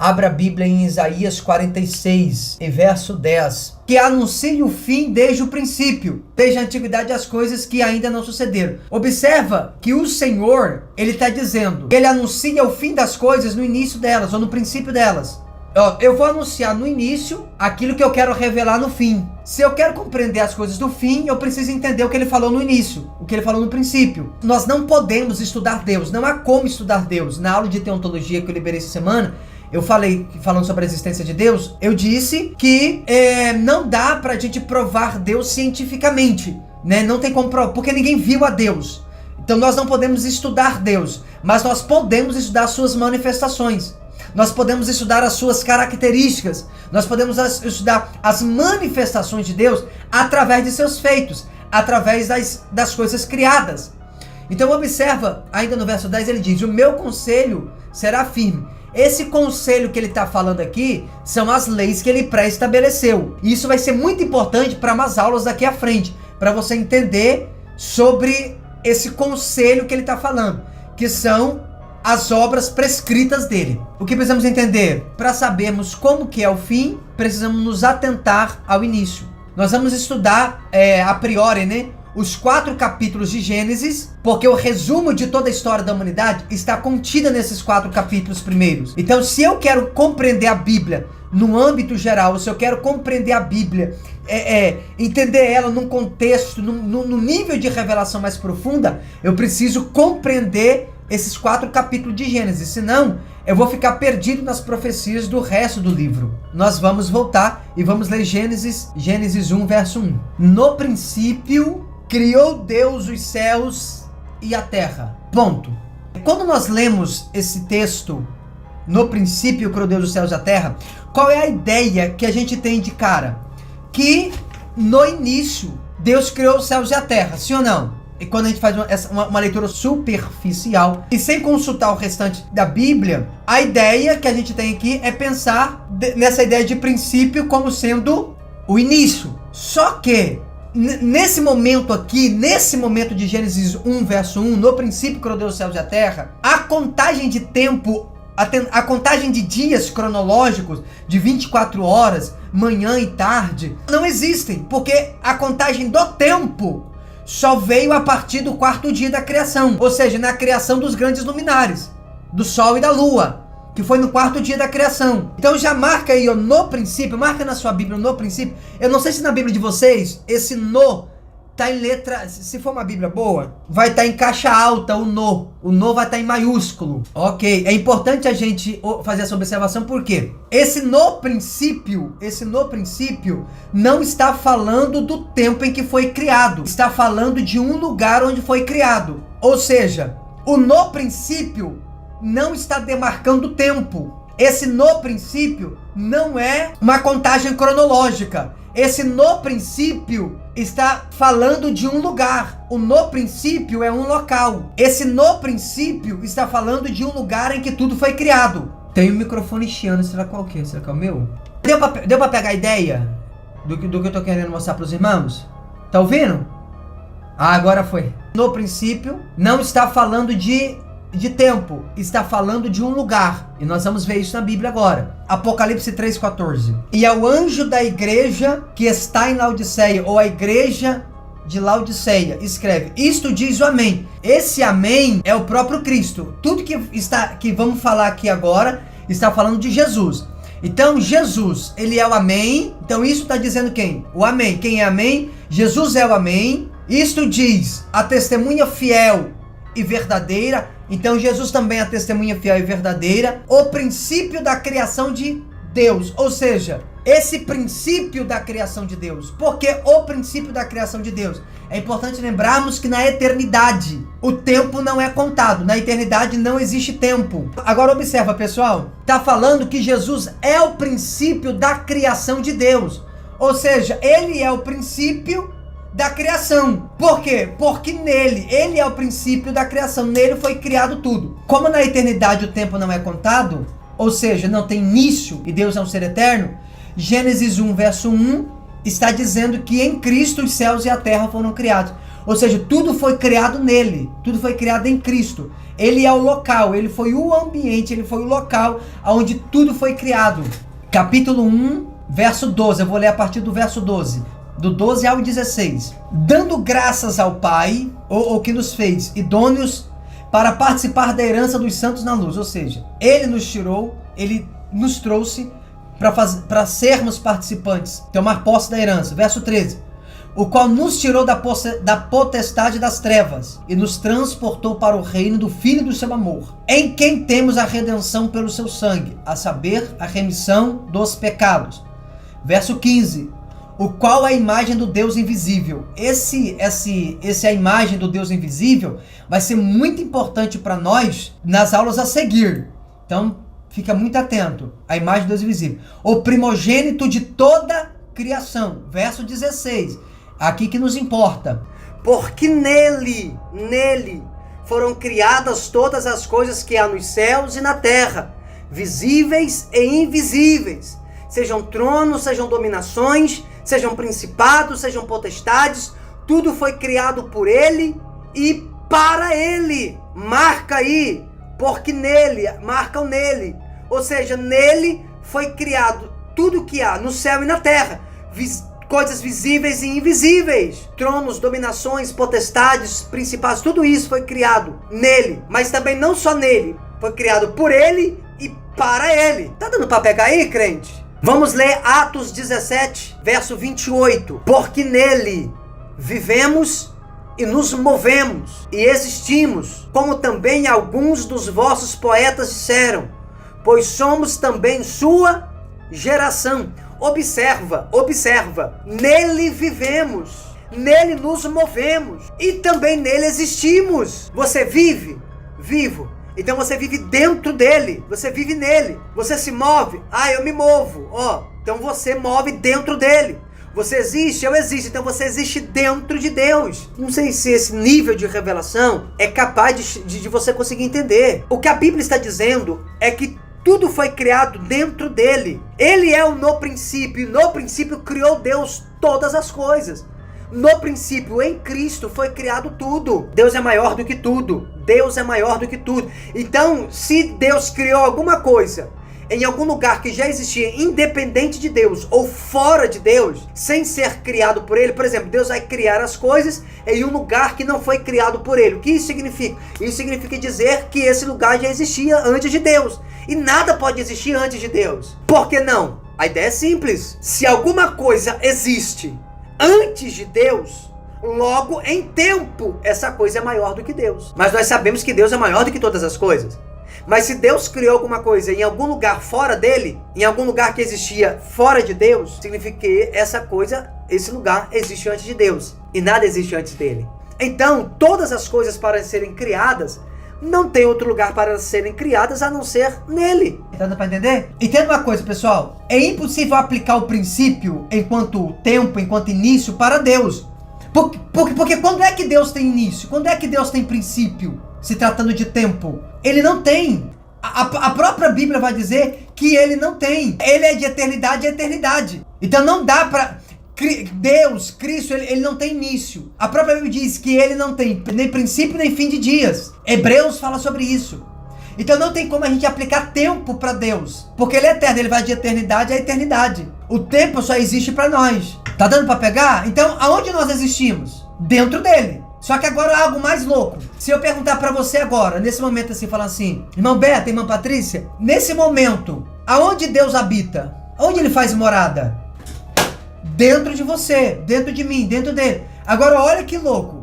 Abra a Bíblia em Isaías 46, em verso 10. Que anuncia o fim desde o princípio, desde a antiguidade as coisas que ainda não sucederam. Observa que o Senhor, ele está dizendo, ele anuncia o fim das coisas no início delas, ou no princípio delas. Eu vou anunciar no início aquilo que eu quero revelar no fim. Se eu quero compreender as coisas do fim, eu preciso entender o que ele falou no início, o que ele falou no princípio. Nós não podemos estudar Deus, não há como estudar Deus. Na aula de teontologia que eu liberei essa semana, eu falando sobre a existência de Deus, eu disse que não dá pra gente provar Deus cientificamente, né? Não tem como provar, porque ninguém viu a Deus. Então nós não podemos estudar Deus, mas nós podemos estudar as suas manifestações. Nós podemos estudar as suas características. Nós podemos estudar as manifestações de Deus através de seus feitos, através das coisas criadas. Então observa, ainda no verso 10 ele diz, o meu conselho será firme. Esse conselho que ele está falando aqui são as leis que ele pré-estabeleceu. E isso vai ser muito importante para umas aulas daqui à frente, para você entender sobre esse conselho que ele está falando, que são as obras prescritas dele. O que precisamos entender? Para sabermos como que é o fim, precisamos nos atentar ao início. Nós vamos estudar, a priori, né, os 4 capítulos de Gênesis, porque o resumo de toda a história da humanidade está contida nesses 4 capítulos primeiros. Então, se eu quero compreender a Bíblia no âmbito geral, se eu quero compreender a Bíblia, entender ela num contexto, no nível de revelação mais profunda, eu preciso compreender esses 4 capítulos de Gênesis, senão eu vou ficar perdido nas profecias do resto do livro. Nós vamos voltar e vamos ler Gênesis 1, verso 1. No princípio, criou Deus os céus e a terra. Ponto. Quando nós lemos esse texto, no princípio criou Deus os céus e a terra, qual é a ideia que a gente tem de cara? Que no início, Deus criou os céus e a terra, sim ou não? E quando a gente faz uma leitura superficial e sem consultar o restante da Bíblia, a ideia que a gente tem aqui é pensar nessa ideia de princípio como sendo o início. Só que, nesse momento aqui, nesse momento de Gênesis 1, verso 1, no princípio criou Deus os céus e a terra, a contagem de tempo, a contagem de dias cronológicos, de 24 horas, manhã e tarde, não existem, porque a contagem do tempo só veio a partir do 4º dia da criação, ou seja, na criação dos grandes luminares, do Sol e da Lua, que foi no 4º dia da criação. Então já marca aí, ó, no princípio, marca na sua Bíblia no princípio. Eu não sei se na Bíblia de vocês, esse no tá em letra, se for uma Bíblia boa, vai estar em caixa alta o no vai estar em maiúsculo. Ok, é importante a gente fazer essa observação, porque esse no princípio não está falando do tempo em que foi criado, está falando de um lugar onde foi criado. Ou seja, o no princípio não está demarcando o tempo. Esse no princípio não é uma contagem cronológica. Esse no princípio está falando de um lugar. O no princípio é um local. Esse no princípio está falando de um lugar em que tudo foi criado. Tem um microfone chiando, será qual que é? Será que é o meu? Deu pra pegar a ideia do que eu tô querendo mostrar pros irmãos? Tá ouvindo? Ah, agora foi. No princípio não está falando de tempo, está falando de um lugar. E nós vamos ver isso na Bíblia agora. Apocalipse 3,14. E ao anjo da igreja que está em Laodiceia, ou a igreja de Laodiceia, escreve: isto diz o amém. Esse amém é o próprio Cristo. Tudo que vamos falar aqui agora está falando de Jesus. Então Jesus, ele é o amém. Então isso está dizendo quem? O amém. Quem é amém? Jesus é o amém. Isto diz a testemunha fiel e verdadeira. Então Jesus também é a testemunha fiel e verdadeira. O princípio da criação de Deus. Ou seja, esse princípio da criação de Deus. Por que o princípio da criação de Deus? É importante lembrarmos que na eternidade o tempo não é contado. Na eternidade não existe tempo. Agora observa, pessoal. Está falando que Jesus é o princípio da criação de Deus. Ou seja, ele é o princípio da criação. Por quê? Porque ele é o princípio da criação. Nele foi criado tudo. Como na eternidade o tempo não é contado, ou seja, não tem início e Deus é um ser eterno, Gênesis 1, verso 1 está dizendo que em Cristo os céus e a terra foram criados. Ou seja, tudo foi criado nele, tudo foi criado em Cristo. Ele é o local, ele foi o ambiente, ele foi o local onde tudo foi criado. Capítulo 1, verso 12, eu vou ler a partir do verso 12. Do 12 ao 16. Dando graças ao Pai, o que nos fez idôneos para participar da herança dos santos na luz. Ou seja, ele nos tirou, ele nos trouxe para sermos participantes, tomar posse da herança. Verso 13. O qual nos tirou da potestade das trevas e nos transportou para o reino do Filho do seu amor, em quem temos a redenção pelo seu sangue, a saber, a remissão dos pecados. Verso 15. O qual é a imagem do Deus invisível. Esse é a imagem do Deus invisível, vai ser muito importante para nós nas aulas a seguir. Então, fica muito atento. A imagem do Deus invisível. O primogênito de toda criação. Verso 16. Aqui que nos importa. Porque nele foram criadas todas as coisas que há nos céus e na terra, visíveis e invisíveis. Sejam tronos, sejam dominações, sejam principados, sejam potestades, tudo foi criado por ele e para ele. Marca aí, porque nele, marcam nele. Ou seja, nele foi criado tudo que há no céu e na terra, coisas visíveis e invisíveis, tronos, dominações, potestades, principados, tudo isso foi criado nele. Mas também não só nele, foi criado por ele e para ele. Tá dando para pegar aí, crente? Vamos ler Atos 17, verso 28. Porque nele vivemos e nos movemos e existimos, como também alguns dos vossos poetas disseram, pois somos também sua geração. Observa, nele vivemos, nele nos movemos e também nele existimos. Você vive? Vivo. Então você vive dentro dele, você vive nele. Você se move? Eu me movo. Então você move dentro dele. Você existe? Eu existo. Então você existe dentro de Deus. Não sei se esse nível de revelação é capaz de você conseguir entender. O que a Bíblia está dizendo é que tudo foi criado dentro dele. Ele é o no princípio. E no princípio criou Deus todas as coisas. No princípio, em Cristo, foi criado tudo. Deus é maior do que tudo. Deus é maior do que tudo. Então, se Deus criou alguma coisa em algum lugar que já existia, independente de Deus ou fora de Deus, sem ser criado por ele, por exemplo, Deus vai criar as coisas em um lugar que não foi criado por ele. O que isso significa? Isso significa dizer que esse lugar já existia antes de Deus. E nada pode existir antes de Deus. Por que não? A ideia é simples. Se alguma coisa existe antes de Deus, logo em tempo essa coisa é maior do que Deus. Mas nós sabemos que Deus é maior do que todas as coisas. Mas se Deus criou alguma coisa em algum lugar fora dele, em algum lugar que existia fora de Deus, significa que essa coisa, esse lugar existe antes de Deus. E nada existe antes dele. Então, todas as coisas para serem criadas, não tem outro lugar para serem criadas a não ser nele. Tá dando para entender? Entenda uma coisa, pessoal. É impossível aplicar o princípio enquanto tempo, enquanto início para Deus. Porque quando é que Deus tem início? Quando é que Deus tem princípio? Se tratando de tempo. Ele não tem. A própria Bíblia vai dizer que ele não tem. Ele é de eternidade a eternidade. Então não dá para... Deus, Cristo, ele não tem início. A própria Bíblia diz que ele não tem nem princípio nem fim de dias. Hebreus fala sobre isso. Então não tem como a gente aplicar tempo para Deus, porque ele é eterno, ele vai de eternidade a eternidade. O tempo só existe para nós. Tá dando para pegar? Então aonde nós existimos? Dentro dele. Só que agora é algo mais louco. Se eu perguntar para você agora, nesse momento assim, falar assim, irmão Beto, irmã Patrícia, nesse momento, aonde Deus habita? Onde ele faz morada? Dentro de você, dentro de mim, dentro dele. Agora olha que louco.